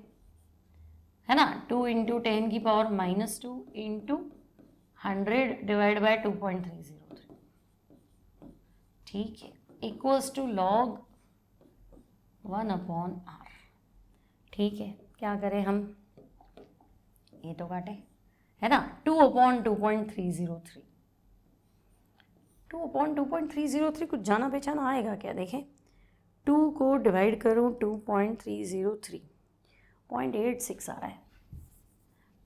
है ना, 2 इंटू 10 की पावर -2 इंटू 100 डिवाइड बाय 2.303, ठीक है, equals to log 1 upon R, ठीक है। क्या करें हम, ये तो काटे, है ना, 2 अपॉन 2.303, 2/2.303 कुछ जाना पहचाना आएगा क्या? देखें, 2 को डिवाइड करूँ 2.303, 0.86 आ रहा है,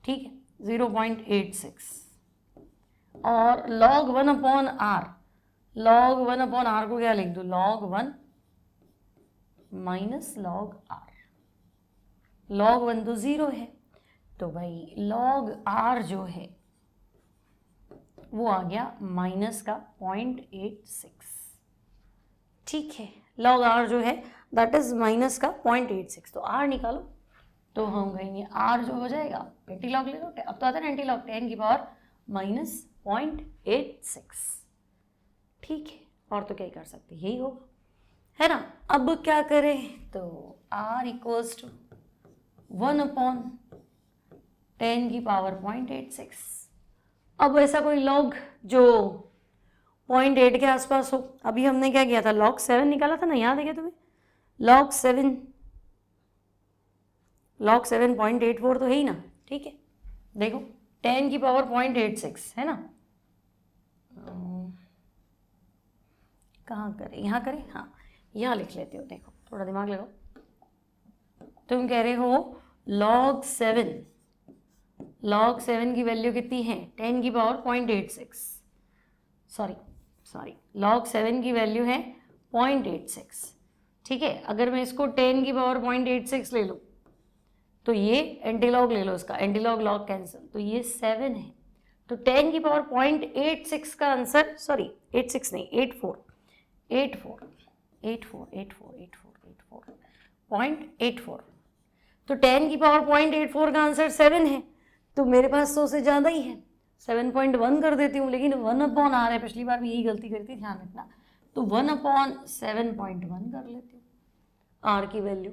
ठीक है, 0.86। और log 1/r, log 1/r को क्या लिख दूँ? log 1 minus log r। log 1 तो 0 है, तो भाई log r जो है वो आ गया माइनस का 0.86, ठीक है। log r जो है दैट इज माइनस का 0.86, तो r निकालो तो हम कहेंगे r जो हो जाएगा एंटी लॉग ले लो, अब तो आता है ना एंटी लॉग, 10 की पावर माइनस 0.86, ठीक है। और तो क्या ही कर सकते, यही होगा, है ना। अब क्या करें, तो r इक्वल्स टू 1/10 की पावर 0.86। अब ऐसा कोई लॉग जो 0.8 के आसपास हो, अभी हमने क्या किया था, log 7 निकाला था ना, याद है क्या तुम्हें? log 7 0.84 तो है ही ना, ठीक है। देखो 10 की पावर 0.86 है ना, कहाँ करें, यहाँ करें, हाँ यहाँ लिख लेते हो, देखो थोड़ा दिमाग लगाओ। तुम कह रहे हो log 7 की वैल्यू कितनी है, 10 की पावर 0.86, सॉरी log 7 की वैल्यू है 0.86, ठीक है। अगर मैं इसको 10 की पावर 0.86 ले लूँ तो ये एंटीलॉग ले लो, इसका एंटीलॉग लॉग कैंसिल, तो ये 7 है, तो 10 की पावर 0.86 का आंसर, सॉरी 86 नहीं 84 तो 10 की पावर 0.84 का आंसर 7 है, तो मेरे पास 100 से ज़्यादा ही है, 7.1 कर देती हूँ, लेकिन 1/r है, पिछली बार भी यही गलती करी थी, ध्यान रखना। तो 1/7.1 कर लेती हूँ r की वैल्यू,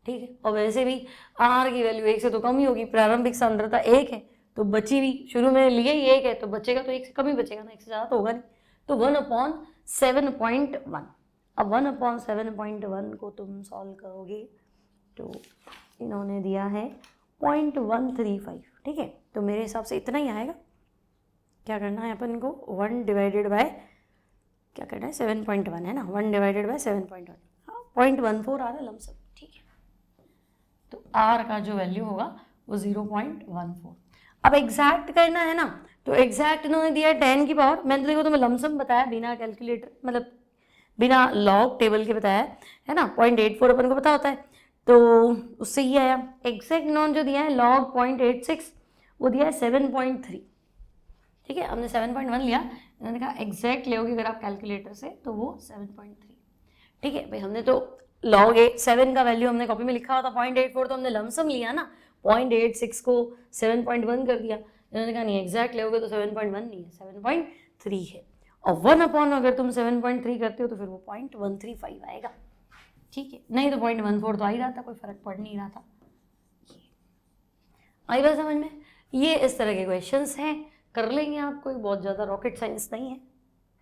ठीक है। और वैसे भी r की वैल्यू 1 से तो कम ही होगी, प्रारंभिक सांद्रता 1 है, तो बची भी शुरू में लिए ही 1 है, तो बचेगा तो 1 से कम ही बचेगा ना, 1 से ज़्यादा तो होगा नहीं, तो 1/7.1। अब 1/7.1 को तुम सॉल्व करोगे तो इन्होंने दिया है 0.135, ठीक है। तो मेरे हिसाब से इतना ही आएगा। क्या करना है अपन को, 1 डिवाइडेड बाय क्या करना है, 7.1 है ना, 1 डिवाइडेड बाय 7.1, हाँ 0.14 आ रहा है लमसम, ठीक है। तो r का जो वैल्यू होगा वो 0.14। अब एग्जैक्ट करना है ना, तो एग्जैक्ट इन्होंने दिया है 10 की पावर, मैंने तो देखो तुम्हें लमसम बताया बिना कैलकुलेटर, मतलब बिना लॉग टेबल के बताया है ना, 0.84 अपन को पता होता है, तो उससे ही आया। एग्जैक्ट इन्होंने जो दिया है log 0.86 वो दिया है 7.3, ठीक है। हमने 7.1 लिया, इन्होंने कहा एग्जैक्ट लोगे अगर आप कैलकुलेटर से तो वो 7.3, ठीक है भाई। हमने तो log 7 का वैल्यू हमने कॉपी में लिखा हुआ था 0.84, तो हमने लमसम लिया ना, 0.86 को 7.1 कर दिया। इन्होंने कहा नहीं एग्जैक्ट लोगे तो 7.1 नहीं है, 7.3 है, और 1/, अगर तुम 7.3 करते हो तो फिर वो 0.135 आएगा, ठीक है। नहीं तो 0.14 तो आ ही रहा था, कोई फर्क पड़ नहीं रहा था। आई बात समझ में? ये इस तरह के क्वेश्चंस हैं, कर लेंगे आप, कोई बहुत ज़्यादा रॉकेट साइंस नहीं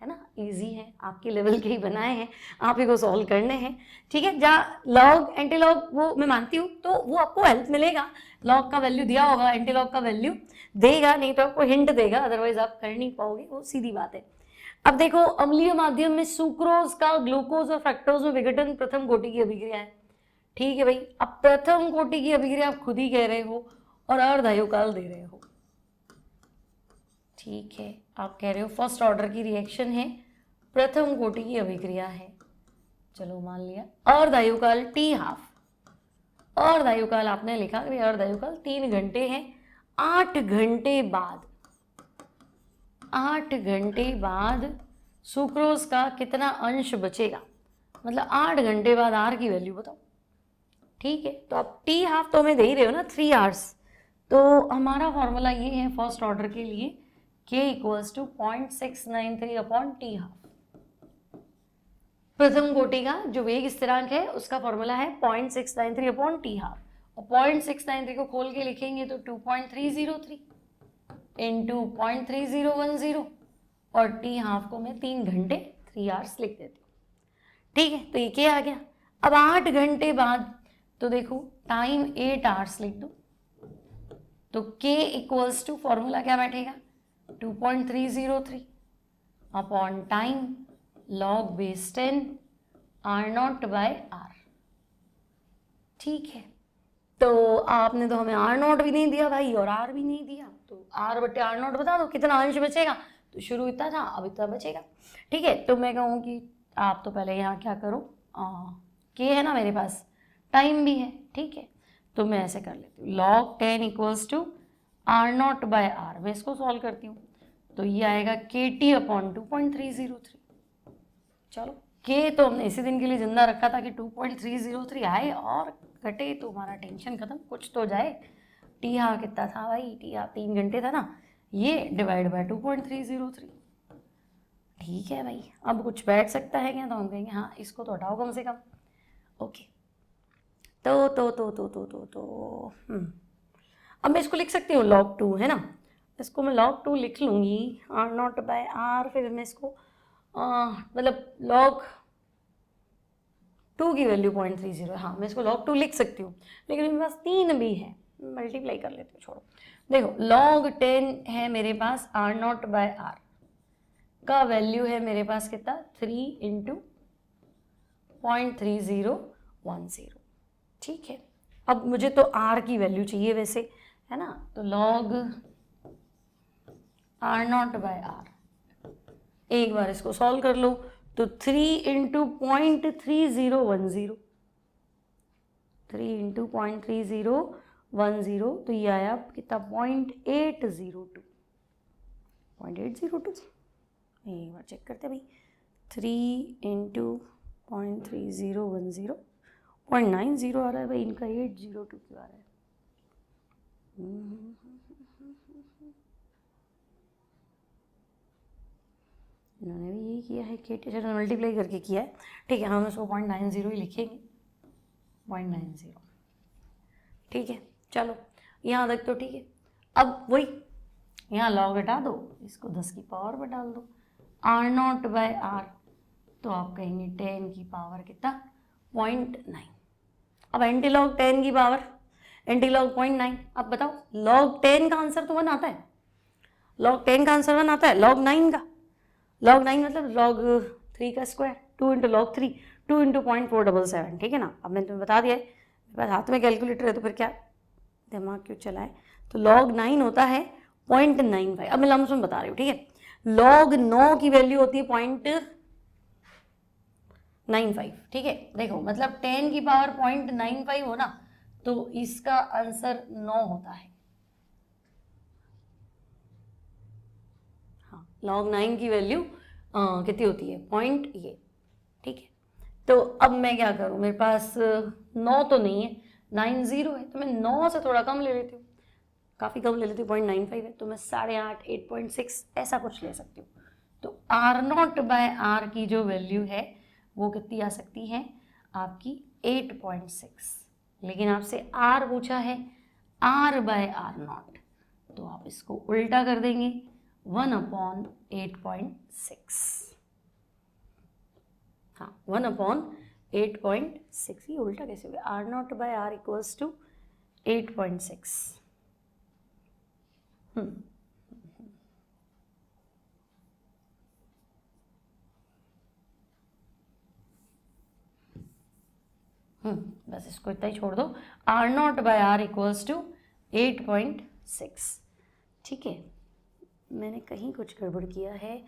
है ना, इजी है, आपके लेवल के ही बनाए हैं, आप ही को सॉल्व करने हैं, ठीक है। जहाँ लॉग एंटी लॉग वो मैं मानती हूँ, तो वो आपको हेल्प मिलेगा, लॉग का वैल्यू दिया होगा, एंटी लॉग का वैल्यू देगा, नहीं तो आपको हिंट देगा, अदरवाइज आप कर नहीं पाओगे, वो सीधी बात है। अब देखो अम्लीय माध्यम में सुक्रोज का ग्लूकोज और फ्रक्टोज में विघटन प्रथम कोटि की अभिक्रिया है, ठीक है भाई। अब प्रथम कोटि की अभिक्रिया आप खुद ही कह रहे हो और अर्धायुकाल दे रहे हो, ठीक है। आप कह रहे हो फर्स्ट ऑर्डर की रिएक्शन है, प्रथम कोटि की अभिक्रिया है, चलो मान लिया। अर्धायुकाल t½ अर्धायुकाल आपने लिखा कि अर्धायुकाल 3 घंटे है, 8 घंटे बाद सुक्रोज का कितना अंश बचेगा, मतलब 8 घंटे बाद r की वैल्यू बताओ, ठीक है। तो आप t½ तो हमें दे ही रहे हो ना, 3 आवर्स, तो हमारा फॉर्मूला ये है फर्स्ट ऑर्डर के लिए, k = 0.693/t²। प्रथम कोटि का जो वेग स्थिरांक है उसका फॉर्मूला है 0.693/t², और 0.693 को खोल के लिखेंगे तो 2.303 इंटू 0.3010, और t½ को मैं 3 घंटे 3 आवर्स लिख देती हूँ, ठीक है। तो ये क्या आ गया। अब 8 घंटे बाद तो देखो टाइम 8 आवर्स लिख दो, तो k = फॉर्मूला क्या बैठेगा 2.303, upon time log base 10 R not by R. ठीक है, तो आपने तो हमें आर नॉट भी नहीं दिया भाई और आर भी नहीं दिया, तो आर बटे आर नॉट बता दो कितना अंश बचेगा। तो शुरू इतना था, अब इतना बचेगा। ठीक है, तो मैं कहूँ कि आप तो पहले यहाँ क्या करो, के है ना मेरे पास, टाइम भी है। ठीक है, तो मैं ऐसे कर लेती हूँ, log 10 equals to R not by R. मैं इसको सॉल्व करती हूँ, तो ये आएगा के टी अपॉन 2.303। चलो, के तो हमने इसी दिन के लिए जिंदा रखा था कि 2.303 आए और घटे तो हमारा टेंशन खत्म, कुछ तो जाए। टी यहाँ कितना था भाई, टी यहाँ 3 घंटे था ना, ये डिवाइड बाय 2.303। ठीक है भाई, अब कुछ बैठ सकता है क्या, तो हम कहेंगे हाँ इसको तो हटाओ कम से कम। ओके, तो अब मैं इसको लिख सकती हूँ log 2, है ना, इसको मैं log 2 लिख लूँगी, आर नॉट बाय आर। फिर मैं इसको मतलब log 2 की वैल्यू 0.30 है, हाँ मैं इसको log 2 लिख सकती हूँ, लेकिन मेरे पास 3 भी है, मल्टीप्लाई कर लेती हूँ। छोड़ो, देखो log 10 है मेरे पास आर नॉट बाय आर का वैल्यू है मेरे पास कितना, 3 इंटू 0.3010। ठीक है, अब मुझे तो r की वैल्यू चाहिए वैसे, है ना, तो log R not by R, एक बार इसको सॉल्व कर लो, तो 3 इंटू 0.3010, 3 इंटू 0.3010, तो ये आया कितना, 0.802। एक बार चेक करते भाई, 3 इंटू 0.3010, 0.90 आ रहा है भाई, इनका 802 क्यों आ रहा है। इन्होंने भी यही किया है, के टीचर ने मल्टीप्लाई करके किया है। ठीक है, हम इसको 0.90 ही लिखेंगे, 0.90। ठीक है, चलो यहाँ तक तो ठीक है। अब वही यहाँ log हटा दो, इसको 10 की पावर पर डाल दो, आर नॉट बाय आर, तो आप कहेंगे 10 की पावर कितना, 0.9। अब एंटी लॉग 10 की पावर, एंटी लॉग 0.9। अब बताओ log 10 का आंसर तो 1 आता है, log 10 का आंसर 1 आता है, log 9 का, log 9 मतलब log 3 का स्क्वायर, 2 इंटू log 3, 2 इंटू 0.477। ठीक है ना, अब मैंने तुम्हें बता दिया है, मेरे पास हाथ में कैलकुलेटर है तो फिर क्या दिमाग क्यों चलाए। तो log 9 होता है 0.95। अब मैं लमसम बता रही हूँ, ठीक है, log 9 की वैल्यू होती है 0.95। ठीक है, देखो मतलब 10 की पावर 0.95 हो ना, तो इसका आंसर 9 होता है। हाँ, log 9 की वैल्यू कितनी होती है, पॉइंट ये। ठीक है, तो अब मैं क्या करूँ, मेरे पास 9 तो नहीं है, 90 है, तो मैं 9 से थोड़ा कम ले लेती हूँ, काफ़ी कम ले लेती हूँ, 0.95 है, तो मैं 8.5, 8.6 ऐसा कुछ ले सकती हूँ। तो आर नॉट बाय आर की जो वैल्यू है वो कितनी आ सकती है आपकी, 8.6। लेकिन आपसे आर पूछा है, आर बाय आर नॉट, तो आप इसको उल्टा कर देंगे, 1/8.6। हाँ, 1/8.6, ये उल्टा कैसे हो गया, R not by R equals to 8.6। बस इसको इतना ही छोड़ दो, R not by R equals to 8.6। ठीक है, मैंने कहीं कुछ गड़बड़ किया है,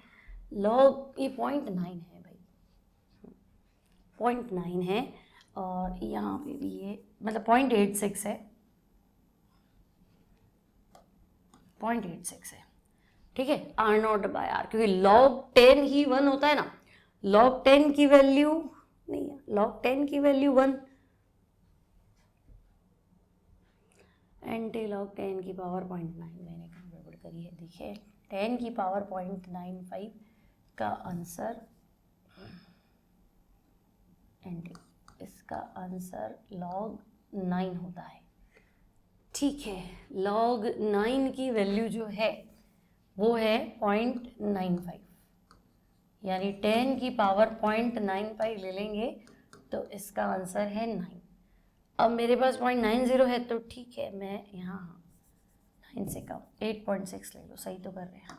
लॉग ये 0.9 है भाई, 0.9 है, और यहाँ पे भी ये मतलब 0.86 है, 0.86 है। ठीक है, आर नॉट बाय आर, क्योंकि log 10 ही 1 होता है ना, log 10 की वैल्यू नहीं है, log 10 की वैल्यू 1, एंटी log 10 की पावर 0.9, मैंने कहीं गड़बड़ करी है, देखिए 10 की पावर 0.95 का आंसर, एंटी, इसका आंसर log 9 होता है। ठीक है, log 9 की वैल्यू जो है वो है 0.95, यानी 10 की पावर 0.95 ले लेंगे तो इसका आंसर है 9। अब मेरे पास 0.90 है, तो ठीक है, मैं यहाँ 9 से कम 8.6 ले लो, सही तो कर रहे हैं,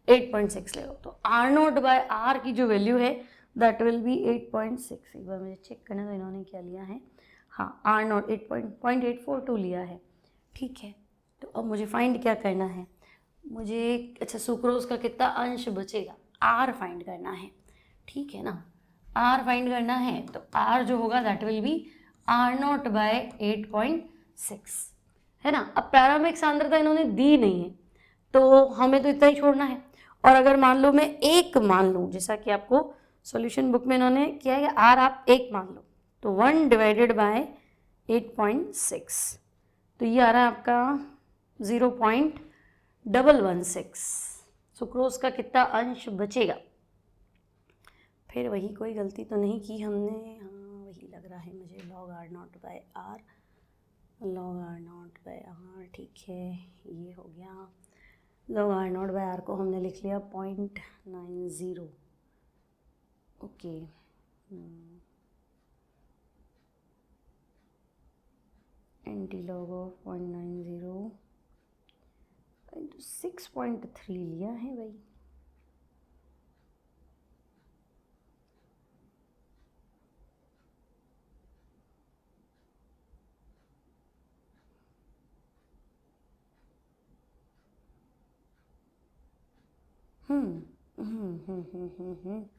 8.6 ले लो, तो आर नॉट बाय आर की जो वैल्यू है दैट विल बी 8.6। एक बार मुझे चेक करना तो इन्होंने क्या लिया है, हाँ आर नॉट 8.842 लिया है, ठीक है। तो अब मुझे फाइंड क्या करना है, मुझे अच्छा सुक्रोज का कितना अंश बचेगा, आर फाइंड करना है, ठीक है ना। आर फाइंड करना है तो आर जो होगा that will be R not by 8.6, है ना। अब प्रारंभिक सांद्रता इन्होंने दी नहीं है तो हमें तो इतना ही छोड़ना है। और अगर मान लो मैं एक मान लूँ, जैसा कि आपको सॉल्यूशन बुक में इन्होंने किया है, आर आप एक मान लो, तो 1 डिवाइडेड बाय 8.6, तो ये आ रहा है आपका 0.116। सुक्रोज का कितना अंश बचेगा, फिर वही कोई गलती तो नहीं की हमने, हाँ वही लग रहा है मुझे, log r not by R, log r not by R, ठीक है ये हो गया। log r not by R को हमने लिख लिया 0.90, okay. Anti log of 0.90 into 6.3 लिया है भाई,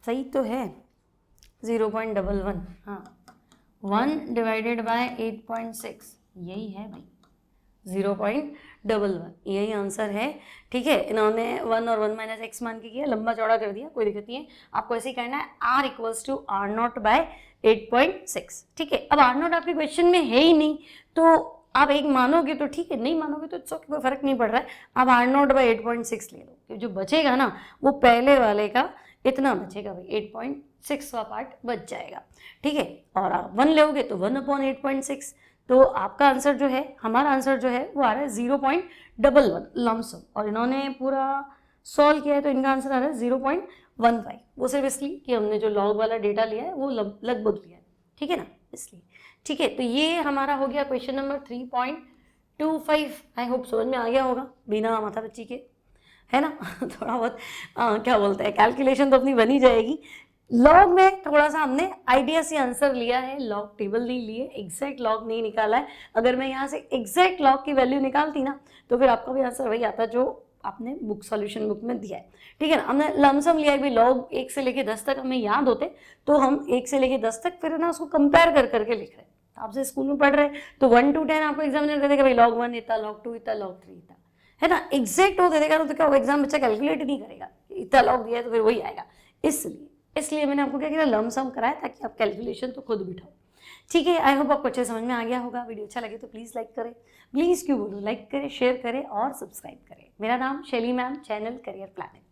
सही तो है 0.11, हाँ 1 डिवाइडेड बाय 8.6 यही है भाई, 0.11 यही आंसर है, ठीक है। इन्होंने 1 और 1 माइनस एक्स मान के किया, लंबा चौड़ा कर दिया, कोई दिक्कत नहीं है। आपको ऐसे ही करना है, R equals to R not by 8.6, ठीक है। अब आर नॉट आपके क्वेश्चन में है ही नहीं, तो आप एक मानोगे तो ठीक है, नहीं मानोगे तो इट्स ओके, कोई फर्क नहीं पड़ रहा है। आप आर नॉट बाय 8.6 ले लो, जो बचेगा ना वो पहले वाले का इतना बचेगा भाई, 8.6 का पार्ट बच जाएगा, ठीक है। और आप 1 लोगे तो 1/8.6, तो आपका आंसर जो है, हमारा आंसर जो है वो आ रहा है 0.11 लमसम, और इन्होंने पूरा सॉल्व किया है तो इनका आंसर आ रहा है 0.15। वो सिर्फ इसलिए कि हमने जो लॉग वाला डेटा लिया है वो लगभग लिया है, ठीक है ना, इसलिए, ठीक है। तो ये हमारा हो गया क्वेश्चन नंबर 3.25। आई होप समझ में आ गया होगा बिना माथा बच्ची के, है ना। थोड़ा बहुत क्या बोलते हैं, कैलकुलेशन तो अपनी बनी जाएगी। लॉग में थोड़ा सा हमने आइडिया से आंसर लिया है, लॉग टेबल नहीं लिए, एग्जैक्ट लॉग नहीं निकाला है। अगर मैं यहाँ से एग्जैक्ट लॉग की वैल्यू निकालती ना तो फिर आपका भी आंसर वही आता जो आपने बुक सॉल्यूशन बुक में दिया है, ठीक है ना। हमने लमसम लिया है भी, लॉग 1 से लेके 10 तक हमें याद होते तो हम 1 से लेके 10 तक फिर ना उसको कंपेयर कर करके लिख रहे हैं। आपसे स्कूल में पढ़ रहे तो 1 to 10 आपको एग्जामिनर देगा भाई, log 1 इतना, log 2 इतना, log 3 इतना, है ना। एग्जैक्ट वो दे देगा तो क्या होगा, एग्जाम बच्चा कैलकुलेट नहीं करेगा, इतना लॉग दिया है तो फिर वही आएगा। इसलिए मैंने आपको क्या किया, लमसम कराया ताकि आप कैलकुलेशन तो खुद बिठाओ, ठीक है। आई होप आपको अच्छे समझ में आ गया होगा। वीडियो अच्छा लगे तो प्लीज़ लाइक करें, प्लीज़ क्यों बोलो, लाइक करें, शेयर करें और सब्सक्राइब करें। मेरा नाम Shaili ma'am, channel career planning.